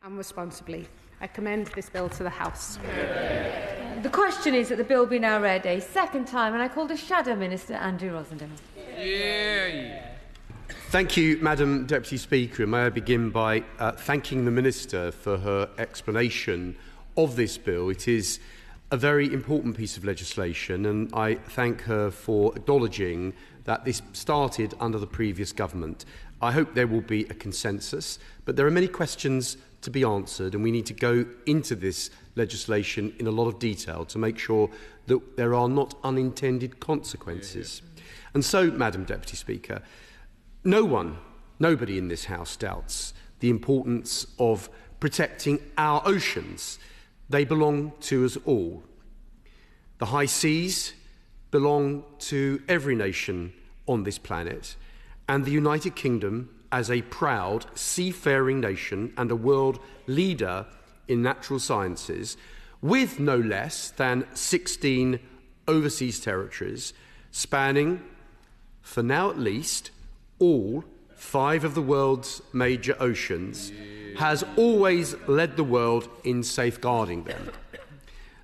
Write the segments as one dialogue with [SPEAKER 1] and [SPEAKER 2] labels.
[SPEAKER 1] And responsibly. I commend this bill to the House.
[SPEAKER 2] The question is that the bill be now read a second time, and I call the Shadow Minister, Andrew Rosindell.
[SPEAKER 3] Thank you, Madam Deputy Speaker. And may I begin by thanking the Minister for her explanation of this bill. It is a very important piece of legislation, and I thank her for acknowledging that this started under the previous government. I hope there will be a consensus, but there are many questions to be answered, and we need to go into this legislation in a lot of detail to make sure that there are not unintended consequences. And so, Madam Deputy Speaker, nobody in this House doubts the importance of protecting our oceans. They belong to us all. The high seas belong to every nation on this planet, and the United Kingdom, as a proud seafaring nation and a world leader in natural sciences, with no less than 16 overseas territories, spanning, for now at least, all 5 of the world's major oceans, has always led the world in safeguarding them.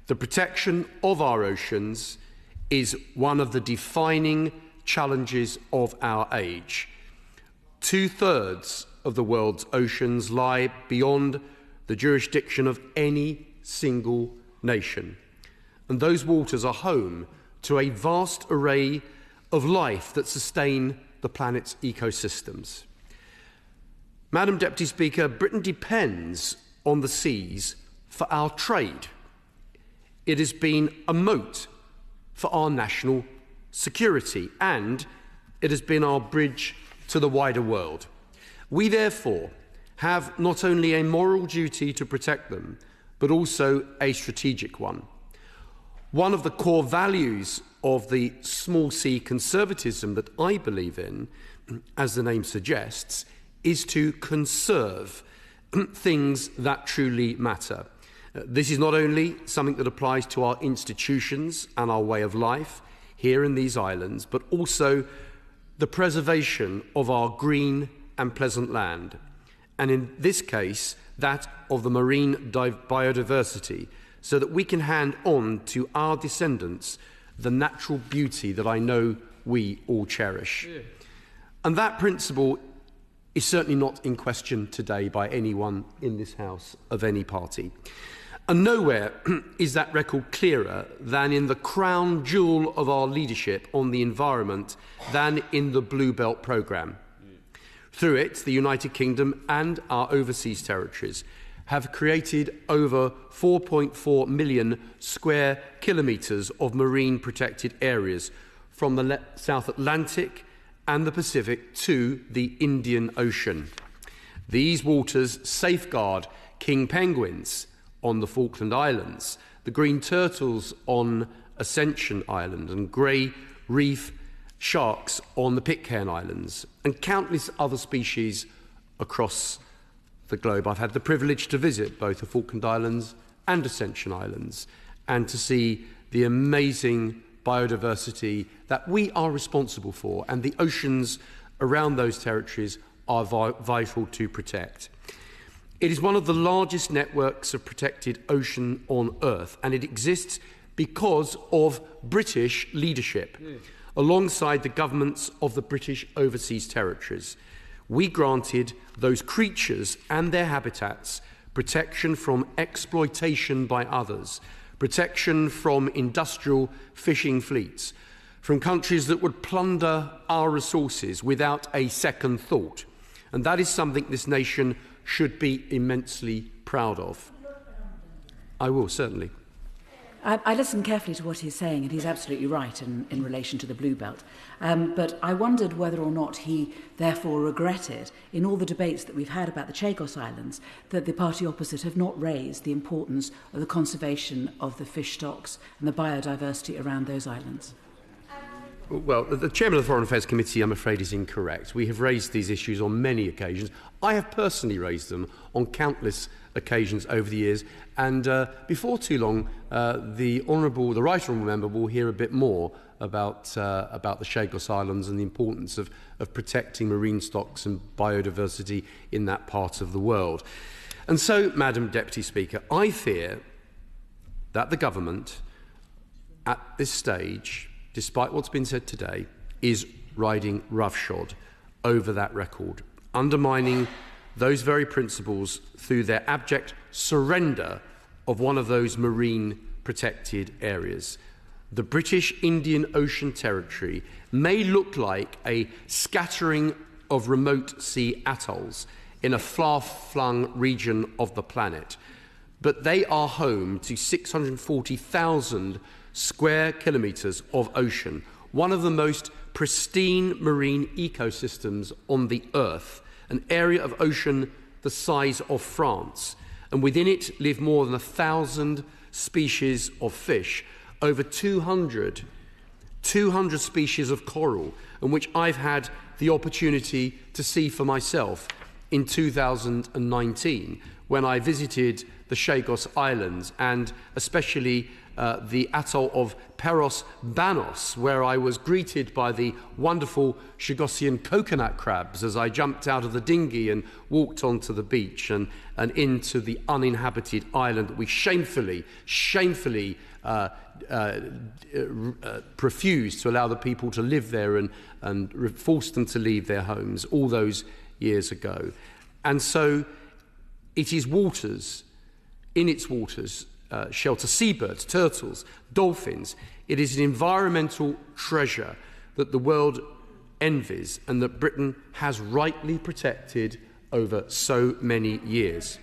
[SPEAKER 3] The protection of our oceans is one of the defining challenges of our age. 2/3 of the world's oceans lie beyond the jurisdiction of any single nation, and those waters are home to a vast array of life that sustain the planet's ecosystems. Madam Deputy Speaker, Britain depends on the seas for our trade. It has been a moat for our national security, and it has been our bridge to the wider world. We therefore have not only a moral duty to protect them, but also a strategic one. One of the core values of the small c conservatism that I believe in, as the name suggests, is to conserve things that truly matter. This is not only something that applies to our institutions and our way of life here in these islands, but also the preservation of our green and pleasant land, and in this case, that of the marine biodiversity, so that we can hand on to our descendants the natural beauty that I know we all cherish. And that principle is certainly not in question today by anyone in this House of any party. And nowhere is that record clearer than in the crown jewel of our leadership on the environment than in the Blue Belt programme. Through it, the United Kingdom and our overseas territories have created over 4.4 million square kilometres of marine protected areas from the South Atlantic and the Pacific to the Indian Ocean. These waters safeguard king penguins on the Falkland Islands, the green turtles on Ascension Island, and grey reef sharks on the Pitcairn Islands, and countless other species across the globe. I've had the privilege to visit both the Falkland Islands and Ascension Islands, and to see the amazing biodiversity that we are responsible for, and the oceans around those territories are vital to protect. It is one of the largest networks of protected ocean on Earth, and it exists because of British leadership. Alongside the governments of the British overseas territories, we granted those creatures and their habitats protection from exploitation by others, protection from industrial fishing fleets, from countries that would plunder our resources without a second thought. And that is something this nation should be immensely proud of. I will, certainly.
[SPEAKER 4] I listened carefully to what he's saying, and he's absolutely right in relation to the Blue Belt. But I wondered whether or not he therefore regretted, in all the debates that we've had about the Chagos Islands, that the party opposite have not raised the importance of the conservation of the fish stocks and the biodiversity around those islands.
[SPEAKER 3] Well, the Chairman of the Foreign Affairs Committee, I'm afraid, is incorrect. We have raised these issues on many occasions. I have personally raised them on countless occasions over the years, and before too long, the Right Honourable Member will hear a bit more about the Chagos Islands and the importance of protecting marine stocks and biodiversity in that part of the world. And so, Madam Deputy Speaker, I fear that the government, at this stage, despite what's been said today, is riding roughshod over that record, undermining those very principles through their abject surrender of one of those marine protected areas. The British Indian Ocean Territory may look like a scattering of remote sea atolls in a far-flung region of the planet, but they are home to 640,000 square kilometres of ocean, one of the most pristine marine ecosystems on the earth, an area of ocean the size of France, and within it live more than 1,000 species of fish, over 200 species of coral, and which I've had the opportunity to see for myself in 2019 when I visited the Chagos Islands, and especially the atoll of Peros Banos, where I was greeted by the wonderful Chagosian coconut crabs as I jumped out of the dinghy and walked onto the beach and into the uninhabited island that we shamefully refused to allow the people to live there and forced them to leave their homes all those years ago. And so it is waters, in its waters, shelter seabirds, turtles, dolphins. It is an environmental treasure that the world envies and that Britain has rightly protected over so many years.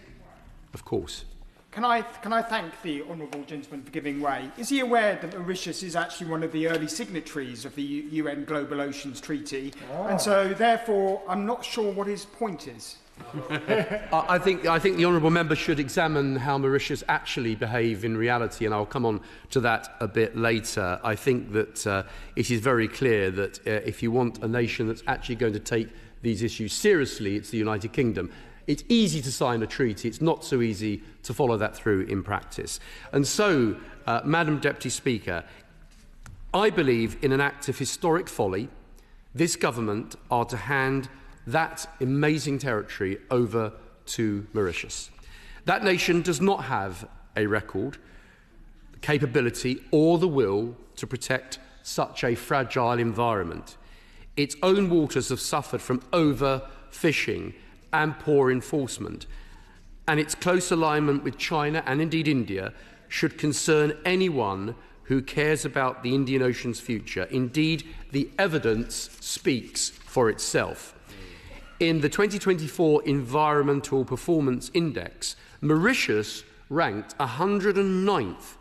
[SPEAKER 3] Of course.
[SPEAKER 5] Can I thank the honourable gentleman for giving way? Is he aware that Mauritius is actually one of the early signatories of the UN Global Oceans Treaty? Oh. And so, therefore, I'm not sure what his point is.
[SPEAKER 3] I think the honourable member should examine how Mauritius actually behave in reality, and I'll come on to that a bit later. I think that it is very clear that if you want a nation that's actually going to take these issues seriously, it's the United Kingdom. It's easy to sign a treaty, it's not so easy to follow that through in practice. And so, Madam Deputy Speaker, I believe in an act of historic folly, this government are to hand that amazing territory over to Mauritius. That nation does not have a record, the capability or the will to protect such a fragile environment. Its own waters have suffered from overfishing and poor enforcement, and its close alignment with China and indeed India should concern anyone who cares about the Indian Ocean's future. Indeed, the evidence speaks for itself. In the 2024 Environmental Performance Index, Mauritius ranked 109th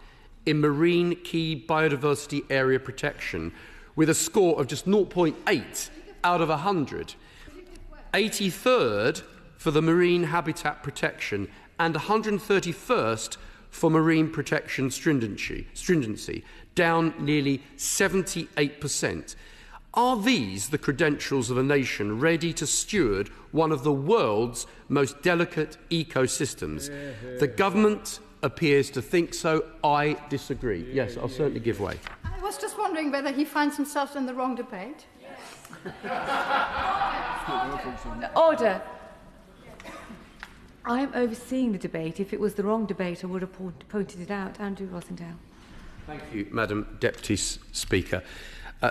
[SPEAKER 3] in marine key biodiversity area protection with a score of just 0.8 out of 100, 83rd for the marine habitat protection and 131st for marine protection stringency, down nearly 78%. Are these the credentials of a nation ready to steward one of the world's most delicate ecosystems? The government appears to think so. I disagree. Yes, I'll certainly give way.
[SPEAKER 6] I was just wondering whether he finds himself in the wrong debate.
[SPEAKER 2] Order. I am overseeing the debate. If it was the wrong debate, I would have pointed it out. Andrew Rosindell.
[SPEAKER 3] Thank you, Madam Deputy Speaker.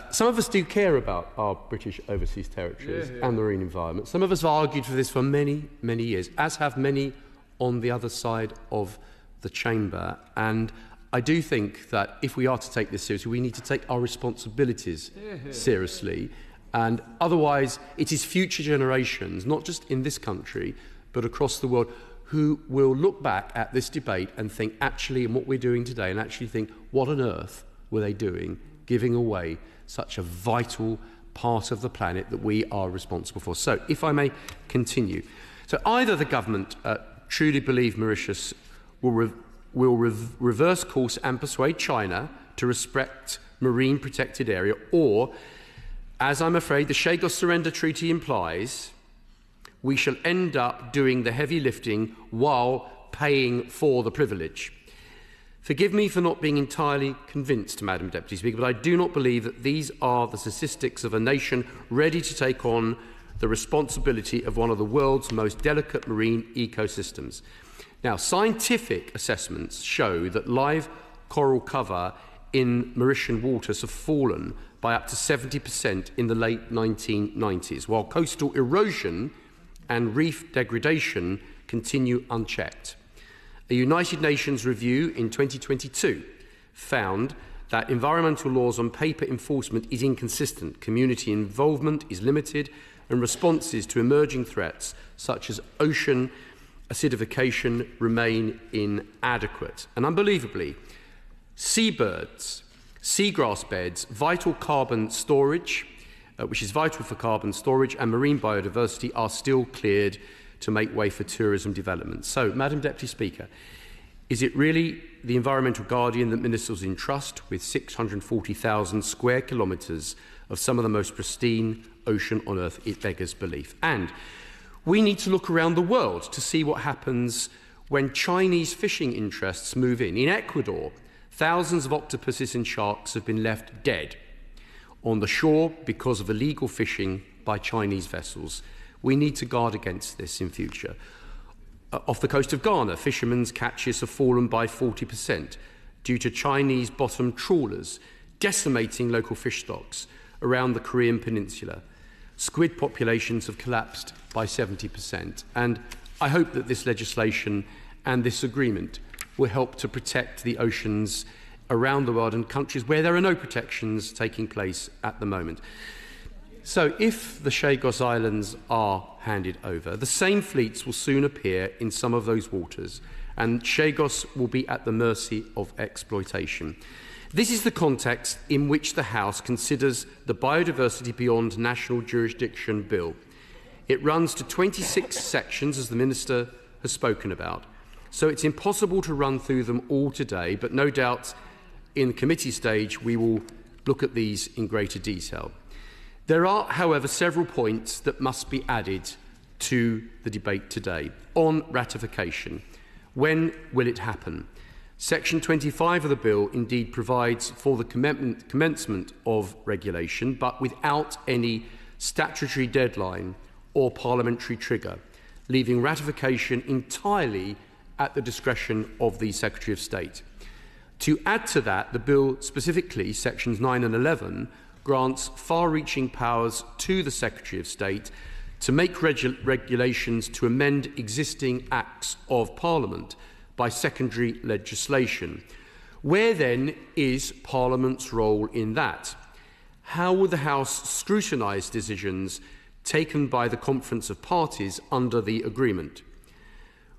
[SPEAKER 3] Some of us do care about our British overseas territories and marine environment. Some of us have argued for this for many, many years, as have many on the other side of the chamber. And I do think that if we are to take this seriously, we need to take our responsibilities seriously. And otherwise, it is future generations, not just in this country, but across the world, who will look back at this debate and think, actually, in what we're doing today, and actually think, what on earth were they doing, giving away such a vital part of the planet that we are responsible for. So, if I may continue. So, either the government truly believe Mauritius will reverse course and persuade China to respect marine protected area, or, as I'm afraid the Chagos Surrender Treaty implies, we shall end up doing the heavy lifting while paying for the privilege. Forgive me for not being entirely convinced, Madam Deputy Speaker, but I do not believe that these are the statistics of a nation ready to take on the responsibility of one of the world's most delicate marine ecosystems. Now, scientific assessments show that live coral cover in Mauritian waters have fallen by up to 70% in the late 1990s, while coastal erosion and reef degradation continue unchecked. A United Nations review in 2022 found that environmental laws on paper enforcement is inconsistent, community involvement is limited, and responses to emerging threats such as ocean acidification remain inadequate. And unbelievably, seabirds, seagrass beds, vital carbon storage, which is vital for carbon storage, and marine biodiversity are still cleared to make way for tourism development. So, Madam Deputy Speaker, is it really the Environmental Guardian that ministers entrust with 640,000 square kilometres of some of the most pristine ocean on Earth? It beggars belief. And we need to look around the world to see what happens when Chinese fishing interests move in. In Ecuador, thousands of octopuses and sharks have been left dead on the shore because of illegal fishing by Chinese vessels. We need to guard against this in future. Off the coast of Ghana, fishermen's catches have fallen by 40% due to Chinese bottom trawlers decimating local fish stocks around the Korean peninsula. Squid populations have collapsed by 70%. And I hope that this legislation and this agreement will help to protect the oceans around the world and countries where there are no protections taking place at the moment. So if the Chagos Islands are handed over, the same fleets will soon appear in some of those waters, and Chagos will be at the mercy of exploitation. This is the context in which the House considers the Biodiversity Beyond National Jurisdiction Bill. It runs to 26 sections, as the Minister has spoken about, so it's impossible to run through them all today, but no doubt in the committee stage we will look at these in greater detail. There are, however, several points that must be added to the debate today. On ratification, when will it happen? Section 25 of the bill indeed provides for the commencement of regulation, but without any statutory deadline or parliamentary trigger, leaving ratification entirely at the discretion of the Secretary of State. To add to that, the bill specifically, sections 9 and 11, grants far-reaching powers to the Secretary of State to make regulations to amend existing acts of Parliament by secondary legislation. Where then is Parliament's role in that? How will the House scrutinise decisions taken by the Conference of Parties under the agreement?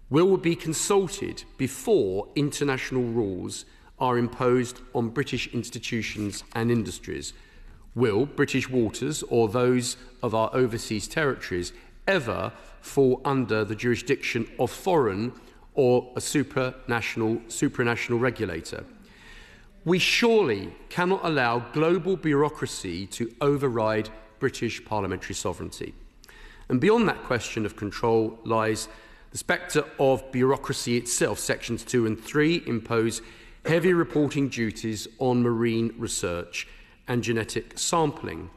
[SPEAKER 3] Will we be consulted before international rules are imposed on British institutions and industries? Will British waters or those of our overseas territories ever fall under the jurisdiction of foreign or a supranational regulator? We surely cannot allow global bureaucracy to override British parliamentary sovereignty. And beyond that question of control lies the spectre of bureaucracy itself. Sections 2 and 3 impose heavy reporting duties on marine research and genetic sampling.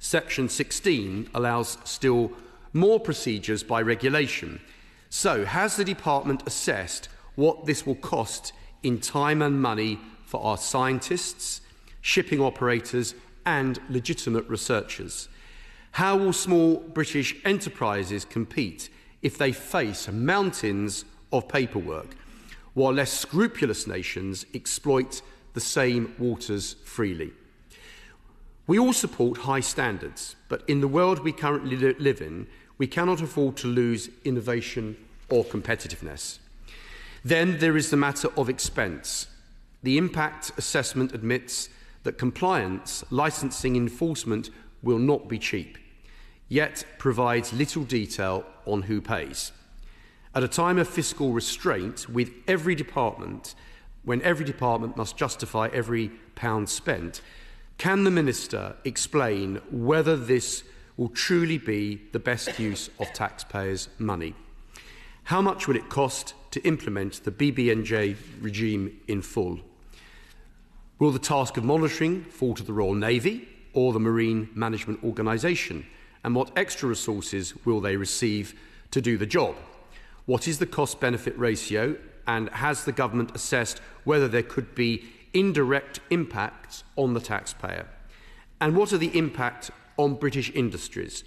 [SPEAKER 3] Section 16 allows still more procedures by regulation. So, has the Department assessed what this will cost in time and money for our scientists, shipping operators, and legitimate researchers? How will small British enterprises compete if they face mountains of paperwork, while less scrupulous nations exploit the same waters freely? We all support high standards, but in the world we currently live in, we cannot afford to lose innovation or competitiveness. Then there is the matter of expense. The impact assessment admits that compliance, licensing, enforcement will not be cheap, yet provides little detail on who pays. At a time of fiscal restraint, when every department must justify every pound spent, can the Minister explain whether this will truly be the best use of taxpayers' money? How much will it cost to implement the BBNJ regime in full? Will the task of monitoring fall to the Royal Navy or the Marine Management Organisation, And what extra resources will they receive to do the job? What is the cost-benefit ratio? And has the government assessed whether there could be indirect impacts on the taxpayer? And what are the impact on British industries,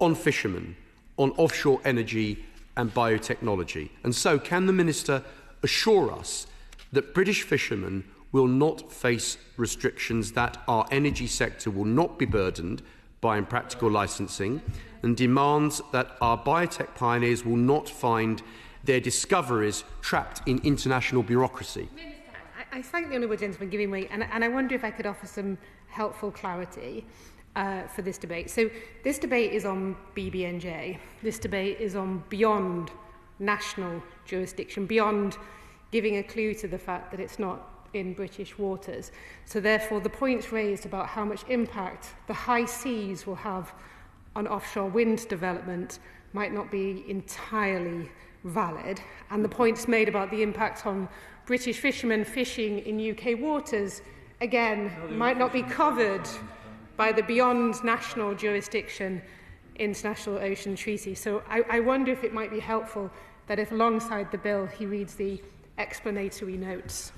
[SPEAKER 3] on fishermen, on offshore energy and biotechnology? And so, can the Minister assure us that British fishermen will not face restrictions, that our energy sector will not be burdened by impractical licensing, and demands that our biotech pioneers will not find their discoveries trapped in international bureaucracy?
[SPEAKER 1] I thank the honourable gentleman giving way, and I wonder if I could offer some helpful clarity for this debate. So this debate is on BBNJ. This debate is on beyond national jurisdiction, beyond giving a clue to the fact that it's not in British waters. So therefore, the points raised about how much impact the high seas will have on offshore wind development might not be entirely valid. And the points made about the impact on British fishermen fishing in UK waters, again, might not be covered by the beyond national jurisdiction International Ocean Treaty. So I wonder if it might be helpful that if alongside the bill he reads the explanatory notes.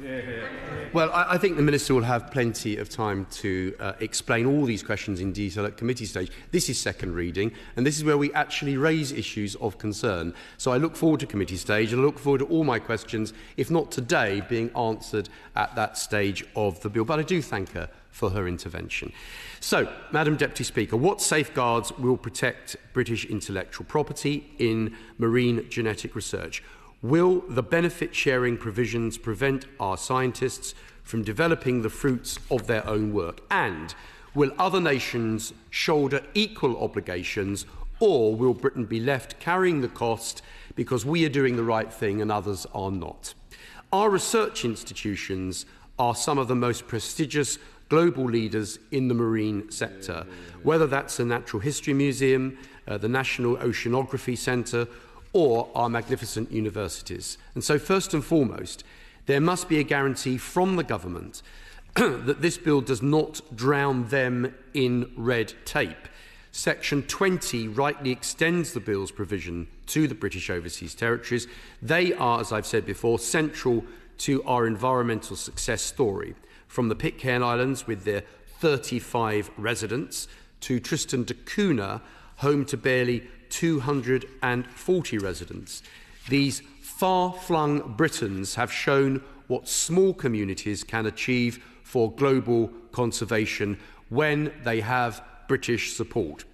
[SPEAKER 3] Well, I think the Minister will have plenty of time to explain all these questions in detail at committee stage. This is second reading, and this is where we actually raise issues of concern. So I look forward to committee stage, and I look forward to all my questions, if not today, being answered at that stage of the bill. But I do thank her for her intervention. So, Madam Deputy Speaker, what safeguards will protect British intellectual property in marine genetic research? Will the benefit-sharing provisions prevent our scientists from developing the fruits of their own work? And will other nations shoulder equal obligations, or will Britain be left carrying the cost because we are doing the right thing and others are not? Our research institutions are some of the most prestigious global leaders in the marine sector, whether that's the Natural History Museum, the National Oceanography Centre, or our magnificent universities. And so, first and foremost, there must be a guarantee from the government that this bill does not drown them in red tape. Section 20 rightly extends the bill's provision to the British overseas territories. They are, as I've said before, central to our environmental success story, from the Pitcairn Islands with their 35 residents to Tristan da Cunha, home to barely 240 residents. These far-flung Britons have shown what small communities can achieve for global conservation when they have British support.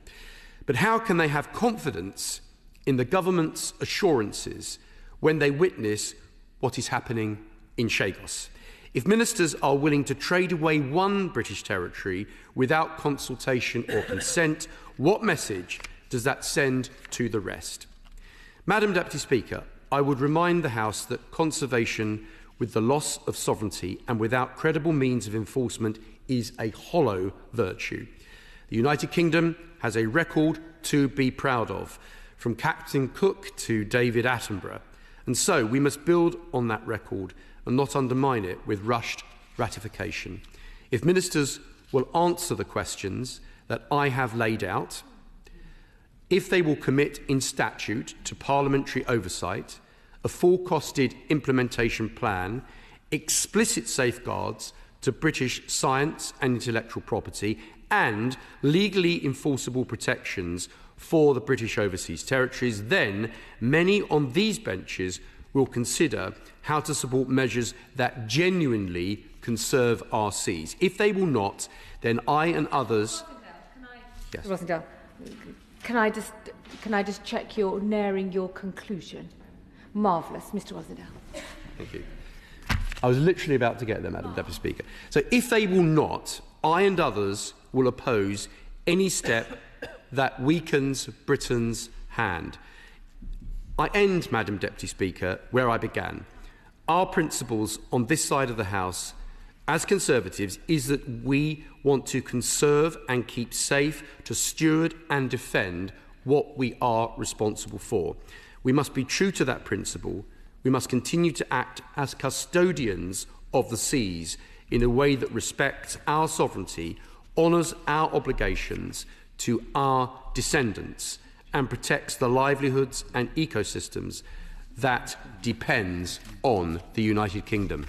[SPEAKER 3] But how can they have confidence in the government's assurances when they witness what is happening in Chagos? If ministers are willing to trade away one British territory without consultation or consent, what message does that send to the rest? Madam Deputy Speaker, I would remind the House that conservation with the loss of sovereignty and without credible means of enforcement is a hollow virtue. The United Kingdom has a record to be proud of, from Captain Cook to David Attenborough, and so we must build on that record and not undermine it with rushed ratification. If ministers will answer the questions that I have laid out, if they will commit in statute to parliamentary oversight, a full-costed implementation plan, explicit safeguards to British science and intellectual property, and legally enforceable protections for the British overseas territories, then many on these benches will consider how to support measures that genuinely conserve our seas. If they will not, then I and others...
[SPEAKER 2] Yes. Rosindell, can I just check you're nearing your conclusion? Marvellous, Mr. Rosindell.
[SPEAKER 3] Thank you. I was literally about to get there, Madam Deputy Speaker. So if they will not, I and others will oppose any step that weakens Britain's hand. I end, Madam Deputy Speaker, where I began. Our principles on this side of the House, as Conservatives, is that we want to conserve and keep safe, to steward and defend what we are responsible for. We must be true to that principle. We must continue to act as custodians of the seas in a way that respects our sovereignty, honours our obligations to our descendants and protects the livelihoods and ecosystems that depends on the United Kingdom.